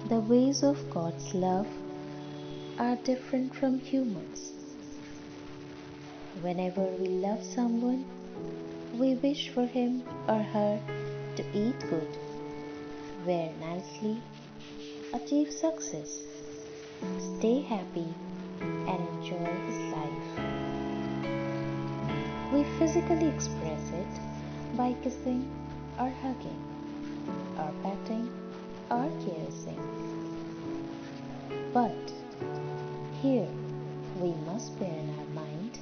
The ways of God's love are different from humans. Whenever we love someone, we wish for him or her to eat good, wear nicely, achieve success, stay happy, and enjoy his life. We physically express it by kissing or hugging, or petting or caressing. But here we must bear in our mind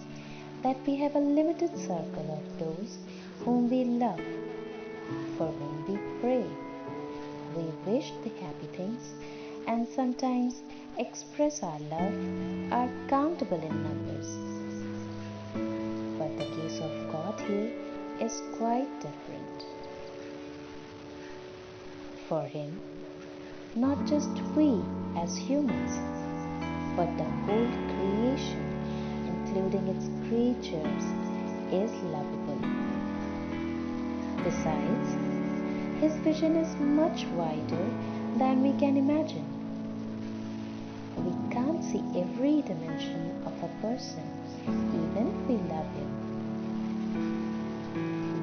that we have a limited circle of those whom we love, for whom we pray, we wish the happy things, and sometimes express our love are countable in numbers. But the case of God here is quite different. For him, not just we as humans, but the whole creation, including its creatures, is lovable. Besides, his vision is much wider than we can imagine. We can't see every dimension of a person, even if we love him.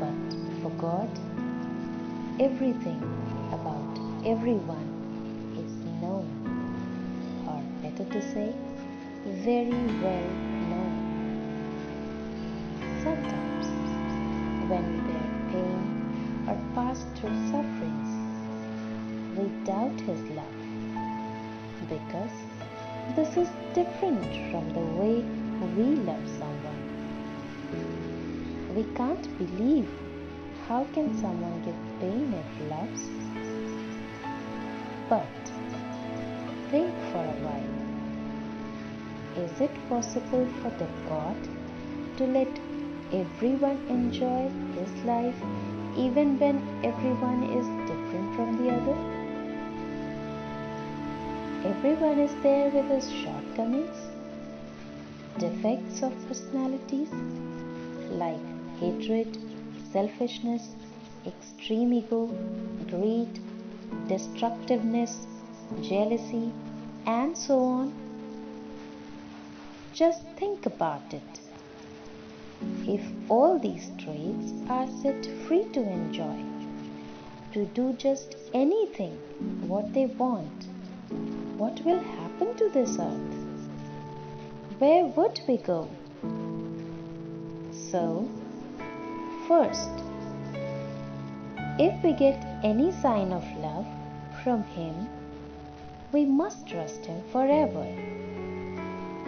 But for God, everything about everyone is known, or better to say, very well known. Sometimes, when we bear pain or pass through sufferings, we doubt his love, because this is different from the way we love someone. We can't believe how can someone give pain if loves? But think for a while. Is it possible for the God to let everyone enjoy his life even when everyone is different from the other? Everyone is there with his shortcomings, defects of personalities like hatred, selfishness, extreme ego, greed, destructiveness, jealousy, and so on. Just think about it. If all these traits are set free to enjoy, to do just anything what they want, what will happen to this earth? Where would we go? So, first, if we get any sign of love from him, we must trust him forever.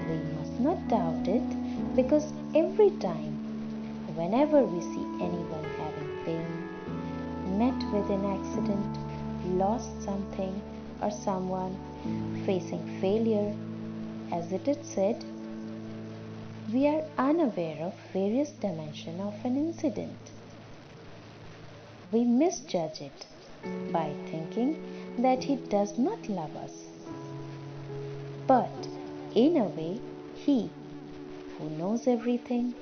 We must not doubt it, because every time, whenever we see anyone having pain, met with an accident, lost something or someone, facing failure, as it is said, we are unaware of various dimensions of an incident. We misjudge it by thinking that he does not love us. But in a way, he, who knows everything,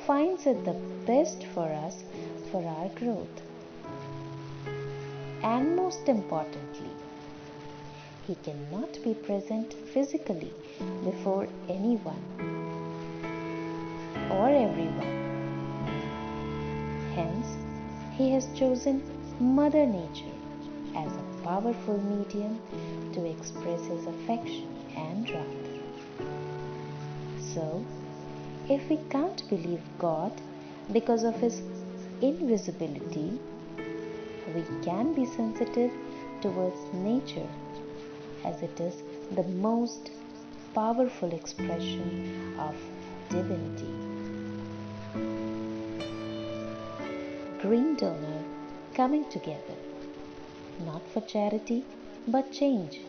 finds it the best for us for our growth. And most importantly, he cannot be present physically before anyone or everyone. Hence, he has chosen Mother Nature as a powerful medium to express his affection and wrath. So, if we can't believe God because of his invisibility, we can be sensitive towards nature, as it is the most powerful expression of divinity. Green donor coming together, not for charity but change.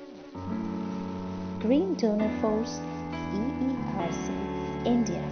Green Donor Force, EERC, India.